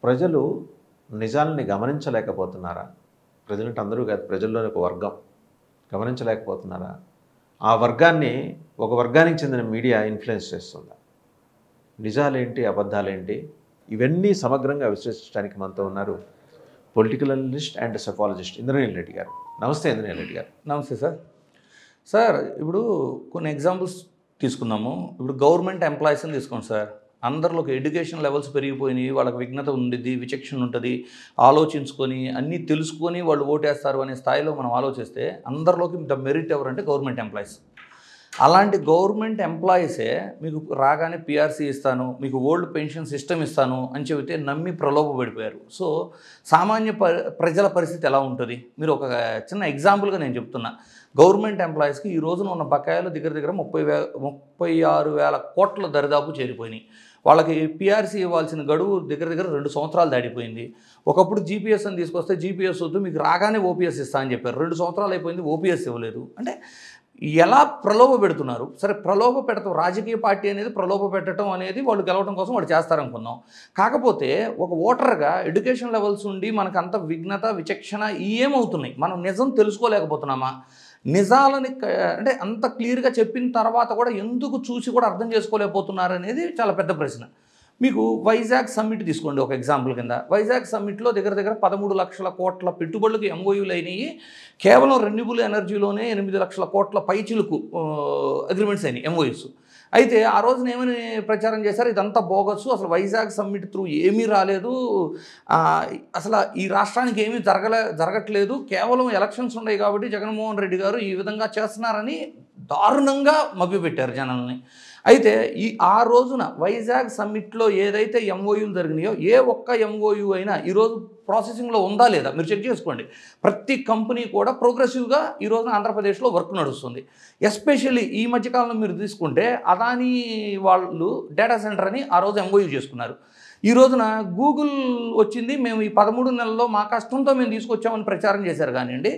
ప్రజలు నిజాలని గమనించలేకపోతున్నారా? ప్రజలంటే అందరూ కాదు, ప్రజల్లోని ఒక వర్గం గమనించలేకపోతున్నారా? ఆ వర్గాన్ని ఒక వర్గానికి చెందిన మీడియా ఇన్ఫ్లుయెన్స్ చేస్తుందా? నిజాలేంటి, అబద్ధాలేంటి, ఇవన్నీ సమగ్రంగా విశ్లేషించడానికి మనతో ఉన్నారు political analyst and psychologist Indraneel Reddy గారు. నమస్తే ఇంద్రనీల్ రెడ్డి గారు. నమస్తే సార్. సార్, ఇప్పుడు కొన్ని ఎగ్జాంపుల్స్ తీసుకుందాము. ఇప్పుడు గవర్నమెంట్ ఎంప్లాయీస్ని తీసుకోండి సార్. అందరిలోకి ఎడ్యుకేషన్ లెవెల్స్ పెరిగిపోయినాయి, వాళ్ళకి విఘ్నత ఉండిద్ది, విచక్షణ ఉంటుంది, ఆలోచించుకొని అన్నీ తెలుసుకొని వాళ్ళు ఓటేస్తారు అనే స్థాయిలో మనం ఆలోచిస్తే అందరిలోకి ద మెరిట్ ఎవరంటే గవర్నమెంట్ ఎంప్లాయీస్. అలాంటి గవర్నమెంట్ ఎంప్లాయీసే మీకు రాగానే పిఆర్సీ ఇస్తాను, మీకు ఓల్డ్ పెన్షన్ సిస్టమ్ ఇస్తాను అని చెబితే నమ్మి ప్రలోభపడిపోయారు. సో సామాన్య ప్రజల పరిస్థితి ఎలా ఉంటుంది? మీరు ఒక చిన్న ఎగ్జాంపుల్గా నేను చెప్తున్నా. గవర్నమెంట్ ఎంప్లాయీస్కి ఈ రోజున ఉన్న బకాయిలు దగ్గర 36,000 కోట్ల దరిదాపు చేరిపోయినాయి. వాళ్ళకి పిఆర్సీ ఇవ్వాల్సిన గడువు దగ్గర 2 సంవత్సరాలు దాటిపోయింది. ఒకప్పుడు జీపీఎస్ అని తీసుకొస్తే జీపీఎస్ వద్దు, మీకు రాగానే ఓపీఎస్ ఇస్తా అని చెప్పారు. 2 సంవత్సరాలు అయిపోయింది, ఓపీఎస్ ఇవ్వలేదు. అంటే ఎలా ప్రలోభ పెడుతున్నారు? సరే, ప్రలోభ పెడతాం, రాజకీయ పార్టీ అనేది ప్రలోభ పెట్టడం అనేది వాళ్ళు గెలవడం కోసం వాళ్ళు చేస్తారనుకుందాం. కాకపోతే ఒక ఓటర్గా ఎడ్యుకేషన్ లెవెల్స్ ఉండి మనకు అంత విఘ్నత, విచక్షణ ఏమవుతున్నాయి? మనం నిజం తెలుసుకోలేకపోతున్నామా? నిజాలని అంటే అంత క్లియర్గా చెప్పిన తర్వాత కూడా ఎందుకు చూసి కూడా అర్థం చేసుకోలేకపోతున్నారు అనేది చాలా పెద్ద ప్రశ్న. మీకు వైజాగ్ సమ్మిట్ తీసుకోండి ఒక ఎగ్జాంపుల్ కింద. వైజాగ్ సమ్మిట్లో దగ్గర 13 లక్షల కోట్ల పెట్టుబడులకు ఎంఓయూలు అయినాయి. కేవలం రెన్యూబుల్ ఎనర్జీలోనే 8 లక్షల కోట్ల పైచిలకు అగ్రిమెంట్స్ అయినాయి, ఎంఓయూస్. అయితే ఆ రోజున ఏమని ప్రచారం చేశారు? ఇదంతా బోగస్, అసలు వైజాగ్ సమ్మిట్ త్రూ ఏమీ రాలేదు, అసలు ఈ రాష్ట్రానికి ఏమీ జరగట్లేదు, కేవలం ఎలక్షన్స్ ఉన్నాయి కాబట్టి జగన్మోహన్ రెడ్డి గారు ఈ విధంగా చేస్తున్నారని దారుణంగా మభ్యపెట్టారు జనాల్ని. అయితే ఆ రోజున వైజాగ్ సమ్మిట్లో ఏదైతే ఎంఓయూలు జరిగినాయో ఏ ఒక్క ఎంఓయూ అయినా ఈరోజు ప్రాసెసింగ్లో ఉందా లేదా మీరు చెక్ చేసుకోండి. ప్రతి కంపెనీ కూడా ప్రోగ్రెసివ్గా ఈ రోజున ఆంధ్రప్రదేశ్లో వర్క్ నడుస్తుంది. ఎస్పెషల్లీ ఈ మధ్యకాలంలో మీరు తీసుకుంటే అదానీ వాళ్ళు డేటా సెంటర్ అని ఆ రోజు ఎంఓయూ చేసుకున్నారు. ఈ రోజున గూగుల్ వచ్చింది, మేము ఈ 13 నెలల్లో మా కష్టంతో మేము తీసుకొచ్చామని ప్రచారం చేశారు. కానివ్వండి,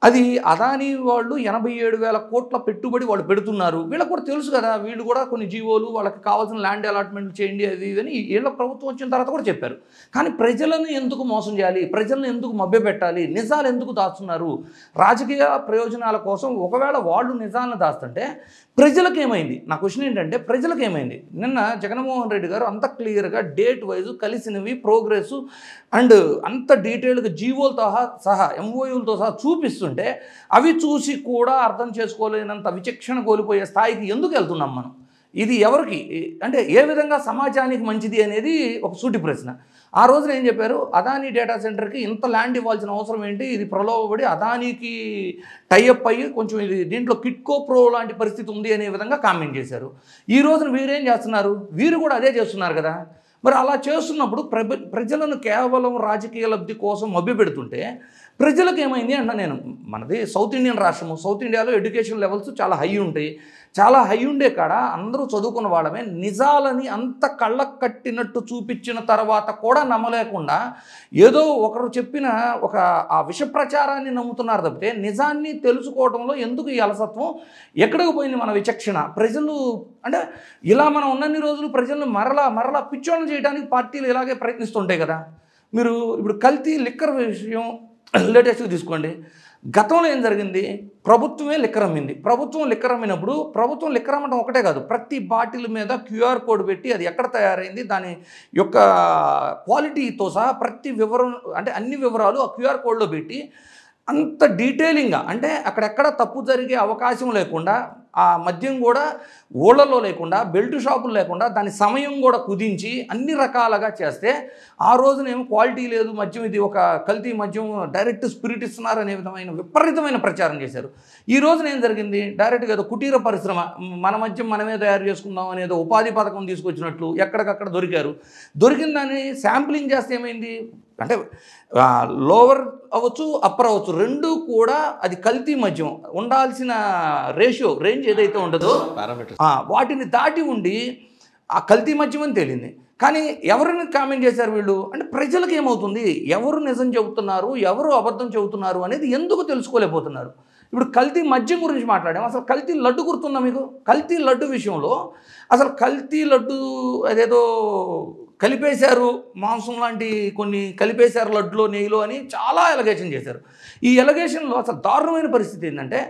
అది అదానీ వాళ్ళు 87,000 కోట్ల పెట్టుబడి వాళ్ళు పెడుతున్నారు. వీళ్ళకి కూడా తెలుసు కదా, వీళ్ళు కూడా కొన్ని జీవోలు, వాళ్ళకి కావాల్సిన ల్యాండ్ అలాట్మెంట్ చేయండి అది ఇదని వీళ్ళ ప్రభుత్వం వచ్చిన తర్వాత కూడా చెప్పారు. కానీ ప్రజలను ఎందుకు మోసం చేయాలి? ప్రజలను ఎందుకు మభ్యపెట్టాలి? నిజాలు ఎందుకు దాస్తున్నారు? రాజకీయ ప్రయోజనాల కోసం ఒకవేళ వాళ్ళు నిజాలను దాస్తుంటే ప్రజలకు ఏమైంది? నా క్వశ్చన్ ఏంటంటే, ప్రజలకు ఏమైంది? నిన్న జగన్మోహన్ రెడ్డి గారు అంత క్లియర్గా డేట్ వైజు కలిసినవి, ప్రోగ్రెస్ అండ్ అంత డీటెయిల్గా జీవోలతో సహా ఎంఓయూలతో సహా చూపిస్తుంటే అవి చూసి కూడా అర్థం చేసుకోలేనంత విచక్షణ కోల్పోయే స్థాయికి ఎందుకు వెళ్తున్నాం మనం? ఇది ఎవరికి అంటే ఏ విధంగా సమాజానికి మంచిది అనేది ఒక సూటి ప్రశ్న. ఆ రోజున ఏం చెప్పారు? అదానీ డేటా సెంటర్కి ఇంత ల్యాండ్ ఇవ్వాల్సిన అవసరం ఏంటి? ఇది ప్రలోభపడి అదానీకి టైఅప్ అయ్యి కొంచెం ఇది దీంట్లో కిట్కో ప్రో లాంటి పరిస్థితి ఉంది అనే విధంగా కామెంట్ చేశారు. ఈ రోజున వీరేం చేస్తున్నారు? వీరు కూడా అదే చేస్తున్నారు కదా. మరి అలా చేస్తున్నప్పుడు ప్రజలను కేవలం రాజకీయ లబ్ధి కోసం మభ్యపెడుతుంటే ప్రజలకు ఏమైంది అన్న నేను. మనది సౌత్ ఇండియన్ రాష్ట్రము, సౌత్ ఇండియాలో ఎడ్యుకేషన్ లెవెల్స్ చాలా హై ఉంటాయి. చాలా హై ఉండే కాడ అందరూ చదువుకున్న వాళ్ళమే నిజాలని అంత కళ్ళకు కట్టినట్టు చూపించిన తర్వాత కూడా నమ్మలేకుండా ఏదో ఒకరు చెప్పిన ఒక ఆ విష ప్రచారాన్ని నమ్ముతున్నారు తప్పితే నిజాన్ని తెలుసుకోవడంలో ఎందుకు ఈ అలసత్వం? ఎక్కడికి పోయింది మన విచక్షణ? ప్రజలు అంటే ఇలా మనం ఉన్నన్ని రోజులు ప్రజలను మరలా పిచ్చోళ్ళని చేయడానికి పార్టీలు ఇలాగే ప్రయత్నిస్తుంటాయి కదా. మీరు ఇప్పుడు కల్తీ లిక్కర్ విషయం లేటెస్ట్గా తీసుకోండి. గతంలో ఏం జరిగింది? ప్రభుత్వమే లిక్కర్ అమ్మింది. ప్రభుత్వం లిక్కర్ అమ్మినప్పుడు ప్రభుత్వం లిక్కర్ అమ్మడం ఒకటే కాదు, ప్రతి బాటిల్ మీద క్యూఆర్ కోడ్ పెట్టి అది ఎక్కడ తయారైంది, దాని యొక్క క్వాలిటీతో సహా ప్రతి వివరం అంటే అన్ని వివరాలు ఆ క్యూఆర్ కోడ్లో పెట్టి అంత డీటెయిలింగ్గా, అంటే అక్కడెక్కడ తప్పు జరిగే అవకాశం లేకుండా, ఆ మద్యం కూడా ఊళ్ళల్లో లేకుండా, బెల్ట్ షాపులు లేకుండా దాని సమయం కూడా కుదించి అన్ని రకాలుగా చేస్తే ఆ రోజునేమో క్వాలిటీ లేదు మద్యం, ఇది ఒక కల్తీ మద్యం, డైరెక్ట్ స్పిరిట్ ఇస్తున్నారు అనే విధమైన విపరీతమైన ప్రచారం చేశారు. ఈ రోజున ఏం జరిగింది? డైరెక్ట్గా ఏదో కుటీర పరిశ్రమ, మన మద్యం మనమే తయారు చేసుకుందాం అనేది ఉపాధి పథకం తీసుకొచ్చినట్లు ఎక్కడికక్కడ దొరికారు. దొరికిన దాన్ని శాంప్లింగ్ చేస్తే ఏమైంది అంటే లోవర్ అవ్వచ్చు, అప్పర్ అవ్వచ్చు, రెండు కూడా అది కల్తీ మద్యం. ఉండాల్సిన రేంజ్ ఏదైతే ఉండదో వాటిని దాటి ఉండి ఆ కల్తీ మద్యం అని తేలింది. కానీ ఎవరిని కామెంట్ చేశారు వీళ్ళు అంటే ప్రజలకు ఏమవుతుంది? ఎవరు నిజం చెబుతున్నారు, ఎవరు అబద్ధం చెబుతున్నారు అనేది ఎందుకు తెలుసుకోలేకపోతున్నారు. ఇప్పుడు కల్తీ మద్యం గురించి మాట్లాడాం, అసలు కల్తీ లడ్డు గుర్తుందా మీకు? కల్తీ లడ్డు విషయంలో అసలు కల్తీ లడ్డు అదేదో కలిపేశారు, మాంసం లాంటి కొన్ని కలిపేశారు లడ్డులో నెయ్యిలో అని చాలా ఎలగేషన్ చేశారు. ఈ ఎలగేషన్లో అసలు దారుణమైన పరిస్థితి ఏంటంటే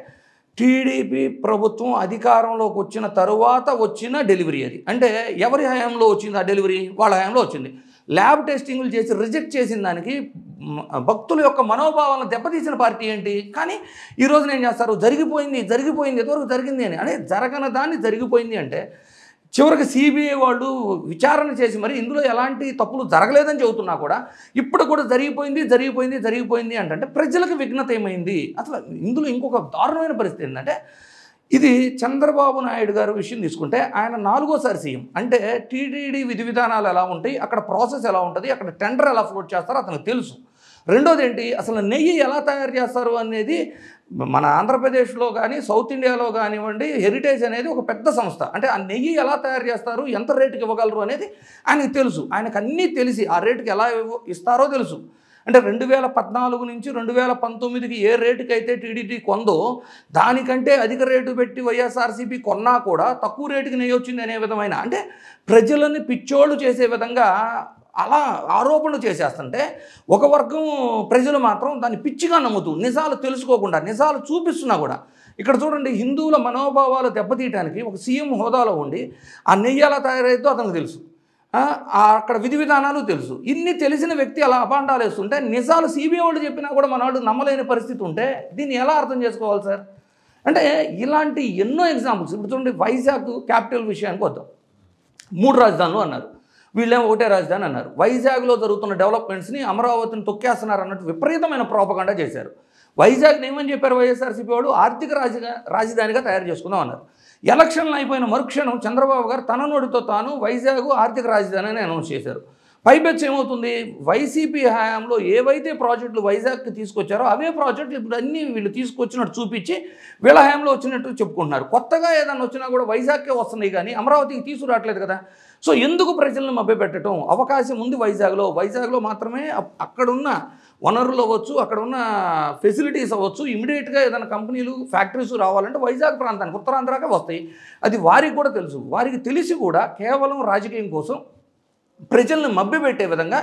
టీడీపీ ప్రభుత్వం అధికారంలోకి వచ్చిన తరువాత వచ్చిన డెలివరీ అది. అంటే ఎవరి హయాంలో వచ్చింది ఆ డెలివరీ? వాళ్ళ హయాంలో వచ్చింది. ల్యాబ్ టెస్టింగ్లు చేసి రిజెక్ట్ చేసిన దానికి భక్తుల యొక్క మనోభావాలను దెబ్బతీసిన పార్టీ ఏంటి? కానీ ఈరోజు ఏం చేస్తారు? జరిగిపోయింది ఎంతవరకు జరిగింది అని. అంటే జరగని దాన్ని జరిగిపోయింది అంటే చివరికి సిబిఐ వాళ్ళు విచారణ చేసి మరి ఇందులో ఎలాంటి తప్పులు జరగలేదని చెబుతున్నా కూడా ఇప్పుడు కూడా జరిగిపోయింది అంటే ప్రజలకు విఘ్నత ఏమైంది? అసలు ఇందులో ఇంకొక దారుణమైన పరిస్థితి ఏంటంటే ఇది చంద్రబాబు నాయుడు గారు విషయం తీసుకుంటే ఆయన 4వ సీఎం. అంటే టీటీడీ విధి విధానాలు ఎలా ఉంటాయి, అక్కడ ప్రాసెస్ ఎలా ఉంటుంది, అక్కడ టెండర్ ఎలా ఫ్లోట్ చేస్తారో అతనికి తెలుసు. రెండోది ఏంటి, అసలు నెయ్యి ఎలా తయారు చేస్తారు అనేది మన ఆంధ్రప్రదేశ్లో కానీ సౌత్ ఇండియాలో కానివ్వండి హెరిటేజ్ అనేది ఒక పెద్ద సంస్థ. అంటే ఆ నెయ్యి ఎలా తయారు చేస్తారు, ఎంత రేటుకి ఇవ్వగలరు అనేది ఆయనకు తెలుసు. ఆయనకు అన్నీ తెలిసి ఆ రేటుకి ఎలా ఇస్తారో తెలుసు. అంటే 2014 నుంచి 2019కి ఏ రేటుకి అయితే టీడీటీ కొందో దానికంటే అధిక రేటు పెట్టి వైఎస్ఆర్సీపీ కొన్నా కూడా తక్కువ రేటుకి నెయ్యి వచ్చింది అనే విధమైన, అంటే ప్రజలని పిచ్చోళ్ళు చేసే విధంగా అలా ఆరోపణలు చేసేస్తుంటే ఒక వర్గం ప్రజలు మాత్రం దాన్ని పిచ్చిగా నమ్ముతూ నిజాలు తెలుసుకోకుండా నిజాలు చూపిస్తున్నా కూడా ఇక్కడ చూడండి హిందువుల మనోభావాలు దెబ్బతీయడానికి ఒక సీఎం హోదాలో ఉండి ఆ నెయ్యి ఎలా తయారైద్దో అతనికి తెలుసు, అక్కడ విధి విధానాలు తెలుసు. ఇన్ని తెలిసిన వ్యక్తి అలా అపాండాలు వేస్తుంటే నిజాలు సిబిఐ వాళ్ళు చెప్పినా కూడా మనవాళ్ళు నమ్మలేని పరిస్థితి ఉంటే దీన్ని ఎలా అర్థం చేసుకోవాలి సార్? అంటే ఇలాంటి ఎన్నో ఎగ్జాంపుల్స్. ఇప్పుడు చూడండి వైజాగ్ క్యాపిటల్ విషయానికి వద్దాం. 3 రాజధానులు అన్నారు, వీళ్ళేమో ఒకటే రాజధాని అన్నారు. వైజాగ్లో జరుగుతున్న డెవలప్మెంట్స్ని అమరావతిని తొక్కేస్తున్నారు అన్నట్టు విపరీతమైన ప్రోపగండా చేశారు. వైజాగ్ని ఏమని చెప్పారు వైఎస్ఆర్సీపీ వాళ్ళు? ఆర్థిక రాజధానిగా తయారు చేసుకుందాం అన్నారు. ఎలక్షన్లు అయిపోయిన మరుక్షణం చంద్రబాబు గారు తన నోటితో తాను వైజాగ్ ఆర్థిక రాజధాని అని అనౌన్స్ చేశారు. పైపెచ్చి ఏమవుతుంది, వైసీపీ హయాంలో ఏవైతే ప్రాజెక్టులు వైజాగ్కి తీసుకొచ్చారో అవే ప్రాజెక్టులు ఇప్పుడు అన్నీ వీళ్ళు తీసుకొచ్చినట్టు చూపించి వీళ్ళ హయాంలో వచ్చినట్టు చెప్పుకుంటున్నారు. కొత్తగా ఏదన్నా వచ్చినా కూడా వైజాగ్కే వస్తున్నాయి కానీ అమరావతికి తీసుకురావట్లేదు కదా. సో ఎందుకు ప్రజలను మభ్యపెట్టడం? అవకాశం ఉంది వైజాగ్లో మాత్రమే అక్కడున్న వనరులు అవ్వచ్చు, అక్కడ ఉన్న ఫెసిలిటీస్ అవ్వచ్చు, ఇమీడియట్గా ఏదైనా కంపెనీలు ఫ్యాక్టరీస్ రావాలంటే వైజాగ్ ప్రాంతానికి ఉత్తరాంధ్రాకే వస్తాయి. అది వారికి కూడా తెలుసు. వారికి తెలిసి కూడా కేవలం రాజకీయం కోసం ప్రజలను మభ్యపెట్టే విధంగా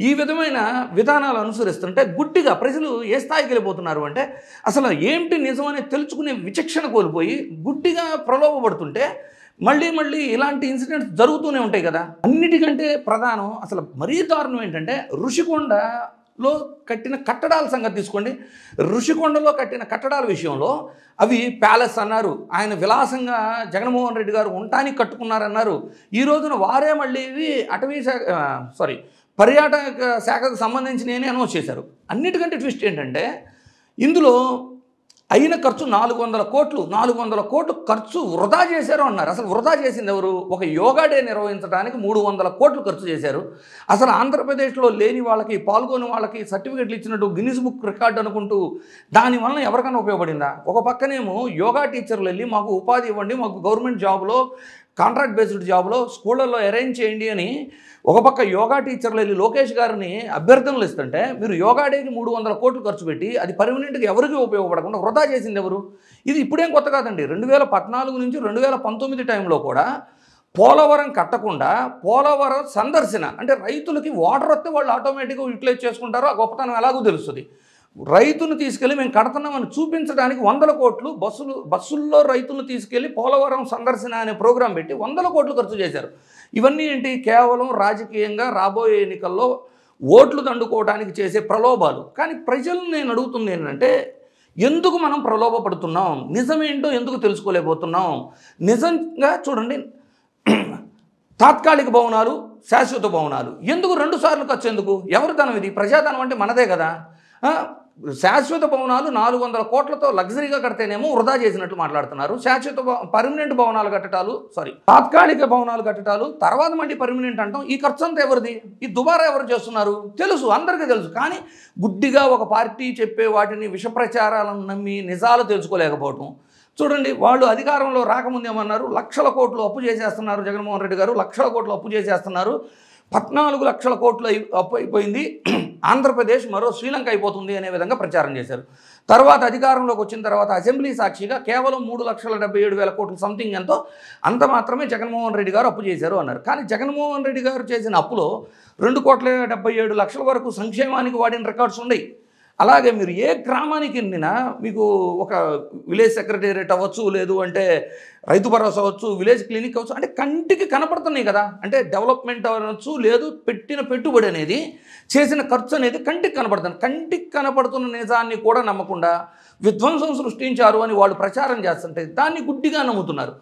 ఈ విధమైన విధానాలు అనుసరిస్తుంటే గుడ్డిగా ప్రజలు ఏ స్థాయికి వెళ్ళిపోతున్నారు అంటే అసలు ఏంటి నిజమనే తెలుసుకునే విచక్షణ కోల్పోయి గుడ్డిగా ప్రలోభపడుతుంటే మళ్ళీ ఇలాంటి ఇన్సిడెంట్స్ జరుగుతూనే ఉంటాయి కదా. అన్నిటికంటే ప్రధానం అసలు మరీ దారుణం ఏంటంటే ఋషికొండలో కట్టిన కట్టడాల సంగతి తీసుకోండి. ఋషికొండలో కట్టిన కట్టడాల విషయంలో అవి ప్యాలెస్ అన్నారు, ఆయన విలాసంగా జగన్మోహన్ రెడ్డి గారు ఉండటానికి కట్టుకున్నారన్నారు. ఈ రోజున వారే మళ్ళీ ఇవి పర్యాటక శాఖకు సంబంధించినవి అనౌన్స్ చేశారు. అన్నిటికంటే ట్విస్ట్ ఏంటంటే ఇందులో అయిన ఖర్చు 400 కోట్లు ఖర్చు వృధా చేశారు అన్నారు. అసలు వృధా చేసింది ఎవరు? ఒక యోగా డే నిర్వహించడానికి 300 కోట్లు ఖర్చు చేశారు. అసలు ఆంధ్రప్రదేశ్లో లేని వాళ్ళకి పాల్గొని వాళ్ళకి సర్టిఫికెట్లు ఇచ్చినట్టు గిన్నిస్ బుక్ రికార్డు అనుకుంటూ దానివల్ల ఎవరికైనా ఉపయోగపడిందా? ఒక పక్కనేమో యోగా టీచర్లు వెళ్ళి మాకు ఉపాధి ఇవ్వండి, మాకు గవర్నమెంట్ జాబ్లో కాంట్రాక్ట్ బేస్డ్ జాబ్లో స్కూళ్ళల్లో అరేంజ్ చేయండి అని ఒక పక్క యోగా టీచర్లు వెళ్ళి లోకేష్ గారిని అభ్యర్థనలు ఇస్తుంటే మీరు యోగా డేకి 300 కోట్లు ఖర్చు పెట్టి అది పర్మనెంట్గా ఎవరికి ఉపయోగపడకుండా వృధా చేసింది ఎవరు? ఇది ఇప్పుడేం కొత్త కాదండి. 2014 నుంచి 2019 టైంలో కూడా పోలవరం కట్టకుండా పోలవరం సందర్శన, అంటే రైతులకి వాటర్ వస్తే వాళ్ళు ఆటోమేటిక్గా యూటిలైజ్ చేసుకుంటారో ఆ గొప్పతనం ఎలాగో తెలుస్తుంది. రైతును తీసుకెళ్ళి మేము కడుతున్నామని చూపించడానికి 100 కోట్లు బస్సుల్లో రైతులను తీసుకెళ్ళి పోలవరం సందర్శన అనే ప్రోగ్రాం పెట్టి 100 కోట్లు ఖర్చు చేశారు. ఇవన్నీ ఏంటి? కేవలం రాజకీయంగా రాబోయే ఎన్నికల్లో ఓట్లు దండుకోవడానికి చేసే ప్రలోభాలు. కానీ ప్రజలు నేను అడుగుతుంది ఏంటంటే ఎందుకు మనం ప్రలోభపడుతున్నాం? నిజమేంటో ఎందుకు తెలుసుకోలేకపోతున్నాం? నిజంగా చూడండి, తాత్కాలిక భవనాలు, శాశ్వత భవనాలు ఎందుకు 2 సార్లు ఖర్చు ఎందుకు? ఎవరి ధనం ఇది? ప్రజాధనం అంటే మనదే కదా. శాశ్వత భవనాలు 400 కోట్లతో లగ్జరీగా కడితేనేమో వృధా చేసినట్టు మాట్లాడుతున్నారు. పర్మనెంట్ భవనాలు కట్టడాలు తాత్కాలిక భవనాలు కట్టడాలు తర్వాత మళ్ళీ పర్మనెంట్ అంటాం. ఈ ఖర్చు అంతా ఎవరిది? ఈ దుబారా ఎవరు చేస్తున్నారు? తెలుసు, అందరికీ తెలుసు. కానీ గుడ్డిగా ఒక పార్టీ చెప్పే వాటిని విష ప్రచారాలను నమ్మి నిజాలు తెలుసుకోలేకపోవటం. చూడండి, వాళ్ళు అధికారంలో రాకముందేమన్నారు 1,00,000 కోట్లు అప్పు చేసేస్తున్నారు జగన్మోహన్ రెడ్డి గారు, 1,00,000 కోట్లు అప్పు చేసేస్తున్నారు. 14 లక్షల కోట్లు అప్పు అయిపోయింది. ఆంధ్రప్రదేశ్ మరో శ్రీలంక అయిపోతుంది అనే విధంగా ప్రచారం చేశారు. తర్వాత అధికారంలోకి వచ్చిన తర్వాత అసెంబ్లీ సాక్షిగా కేవలం 3,77,000 కోట్లు సంథింగ్ ఎంతో అంత మాత్రమే జగన్మోహన్ రెడ్డి గారు అప్పు చేశారు అన్నారు. కానీ జగన్మోహన్ రెడ్డి గారు చేసిన అప్పులో 2,77,00,000 వరకు సంక్షేమానికి వాడిన రికార్డ్స్ ఉన్నాయి. అలాగే మీరు ఏ గ్రామానికి వెళ్ళినా మీకు ఒక విలేజ్ సెక్రటేరియట్ అవ్వచ్చు, లేదు అంటే రైతు భరోసా అవ్వచ్చు, విలేజ్ క్లినిక్ అవ్వచ్చు, అంటే కంటికి కనపడుతున్నాయి కదా. అంటే డెవలప్మెంట్ అవ్వచ్చు, లేదు పెట్టిన పెట్టుబడి అనేది, చేసిన ఖర్చు అనేది కంటికి కనపడుతుంది. కంటికి కనపడుతున్న నిజాన్ని కూడా నమ్మకుండా విధ్వంసం సృష్టించారు అని వాళ్ళు ప్రచారం చేస్తుంటే దాన్ని గుడ్డిగా నమ్ముతున్నారు.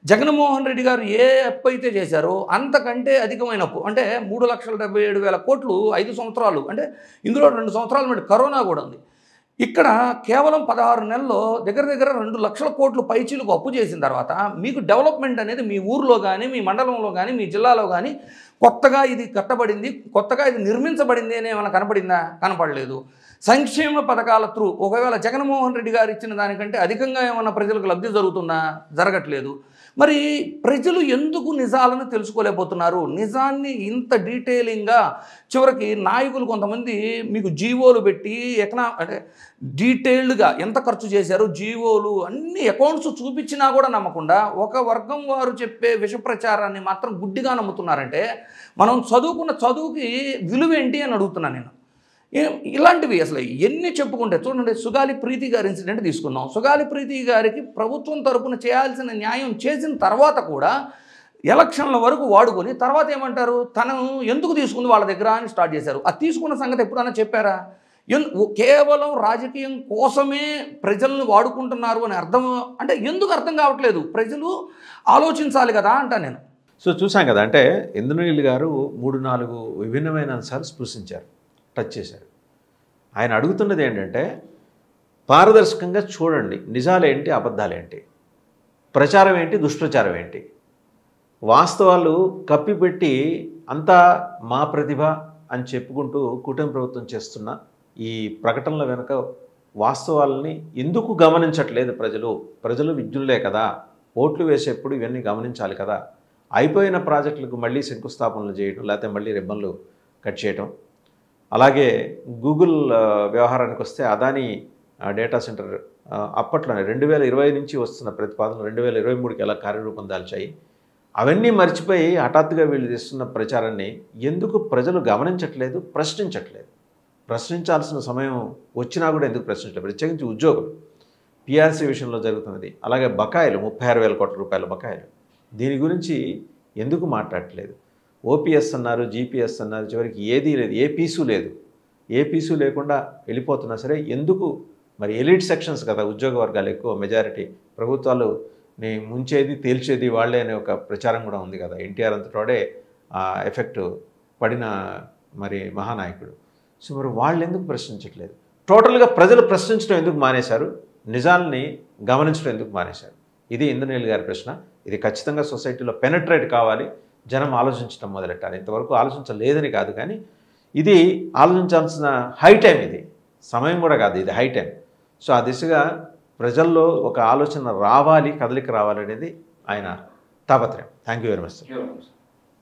జగన్మోహన్ రెడ్డి గారు ఏ అప్పు అయితే చేశారో అంతకంటే అధికమైన అప్పు, అంటే 3,77,000 కోట్లు 5 సంవత్సరాలు, అంటే ఇందులో 2 సంవత్సరాల మధ్య కరోనా కూడా ఉంది. ఇక్కడ కేవలం 16 నెలల్లో దగ్గర దగ్గర 2 లక్షల కోట్లు పైచీలకు అప్పు చేసిన తర్వాత మీకు డెవలప్మెంట్ అనేది మీ ఊర్లో కానీ, మీ మండలంలో కానీ, మీ జిల్లాలో కానీ కొత్తగా ఇది కట్టబడింది, కొత్తగా ఇది నిర్మించబడింది అని ఏమైనా కనపడిందా? కనపడలేదు. సంక్షేమ పథకాల త్రూ ఒకవేళ జగన్మోహన్ రెడ్డి గారు ఇచ్చిన దానికంటే అధికంగా ఏమన్నా ప్రజలకు లబ్ధి జరుగుతుందా? జరగట్లేదు. మరి ప్రజలు ఎందుకు నిజాలను తెలుసుకోలేకపోతున్నారు? నిజాన్ని ఇంత డీటెయిలింగ్గా చివరికి నాయకులు కొంతమంది మీకు జీవోలు పెట్టి అంటే డీటెయిల్డ్గా ఎంత ఖర్చు చేశారు, జీవోలు అన్ని అకౌంట్స్ చూపించినా కూడా నమ్మకుండా ఒక వర్గం వారు చెప్పే విష ప్రచారాన్ని మాత్రం గుడ్డిగా నమ్ముతున్నారంటే మనం చదువుకున్న చదువుకి విలువేంటి అని అడుగుతున్నాను నేను. ఇలాంటివి అసలు ఎన్ని చెప్పుకుంటే చూడండి, సుగాలి ప్రీతి గారి ఇన్సిడెంట్ తీసుకుందాం. సుగాలి ప్రీతి గారికి ప్రభుత్వం తరపున చేయాల్సిన న్యాయం చేసిన తర్వాత కూడా ఎలక్షన్ల వరకు వాడుకొని తర్వాత ఏమంటారు, తను ఎందుకు తీసుకుంది వాళ్ళ దగ్గర అని స్టార్ట్ చేశారు. అది తీసుకున్న సంగతి ఎప్పుడైనా చెప్పారా? కేవలం రాజకీయం కోసమే ప్రజలను వాడుకుంటున్నారు అని అర్థం, అంటే ఎందుకు అర్థం కావట్లేదు? ప్రజలు ఆలోచించాలి కదా అంటా నేను. సో చూసాం కదా, అంటే ఇంద్రనీల్ గారు 3-4 విభిన్నమైన అంశాలు స్పృశించారు, టచ్ చేశారు. ఆయన అడుగుతున్నది ఏంటంటే పారదర్శకంగా చూడండి, నిజాలేంటి, అబద్ధాలేంటి, ప్రచారం ఏంటి, దుష్ప్రచారం ఏంటి, వాస్తవాలు కప్పిపెట్టి అంతా మా ప్రతిభ అని చెప్పుకుంటూ కూటమి ప్రభుత్వం చేస్తున్న ఈ ప్రకటనల వెనుక వాస్తవాలని ఎందుకు గమనించట్లేదు ప్రజలు విజ్ఞులే కదా, ఓట్లు వేసేప్పుడు ఇవన్నీ గమనించాలి కదా. అయిపోయిన ప్రాజెక్టులకు మళ్ళీ శంకుస్థాపనలు చేయడం, లేకపోతే మళ్ళీ రిబ్బన్లు కట్ చేయడం. అలాగే గూగుల్ వ్యవహారానికి వస్తే అదానీ డేటా సెంటర్ అప్పట్లోనే 2020 నుంచి వస్తున్న ప్రతిపాదనలు 2023కి ఎలా కార్యరూపం దాల్చాయి, అవన్నీ మర్చిపోయి హఠాత్తుగా వీళ్ళు చేస్తున్న ప్రచారాన్ని ఎందుకు ప్రజలు గమనించట్లేదు, ప్రశ్నించాల్సిన సమయం వచ్చినా కూడా ఎందుకు ప్రశ్నించలేదు? ప్రత్యేకించి ఉద్యోగులు, పిఆర్సీ విషయంలో జరుగుతున్నది, అలాగే బకాయిలు 36,000 కోట్ల రూపాయల బకాయిలు, దీని గురించి ఎందుకు మాట్లాడట్లేదు? ఓపీఎస్ అన్నారు, జీపీఎస్ అన్నారు, చివరికి ఏదీ లేదు, ఏ పీసు లేకుండా వెళ్ళిపోతున్నా సరే ఎందుకు? మరి ఎలిట్ సెక్షన్స్ కదా ఉద్యోగ వర్గాలు ఎక్కువ, మెజారిటీ, ప్రభుత్వాలు ముంచేది తేల్చేది వాళ్ళే అనే ఒక ప్రచారం కూడా ఉంది కదా. ఎన్టీఆర్ అంతటోడే ఎఫెక్ట్ పడిన మరి మహానాయకుడు. సో మరి వాళ్ళు ఎందుకు ప్రశ్నించట్లేదు? టోటల్గా ప్రజలు ప్రశ్నించడం ఎందుకు మానేశారు? నిజాలని గమనించడం ఎందుకు మానేశారు? ఇది ఇంద్రనీల్ గారి ప్రశ్న. ఇది ఖచ్చితంగా సొసైటీలో పెనట్రేట్ కావాలి, జనం ఆలోచించడం మొదలెట్టాలి. ఇంతవరకు ఆలోచించలేదని కాదు, కానీ ఇది ఆలోచించాల్సిన హై టైం, ఇది సమయం కూడా కాదు, ఇది హై టైం. సో ఆ దిశగా ప్రజల్లో ఒక ఆలోచన రావాలి, కదలిక రావాలి అనేది ఆయన తాపత్రయం. Thank you very much sir.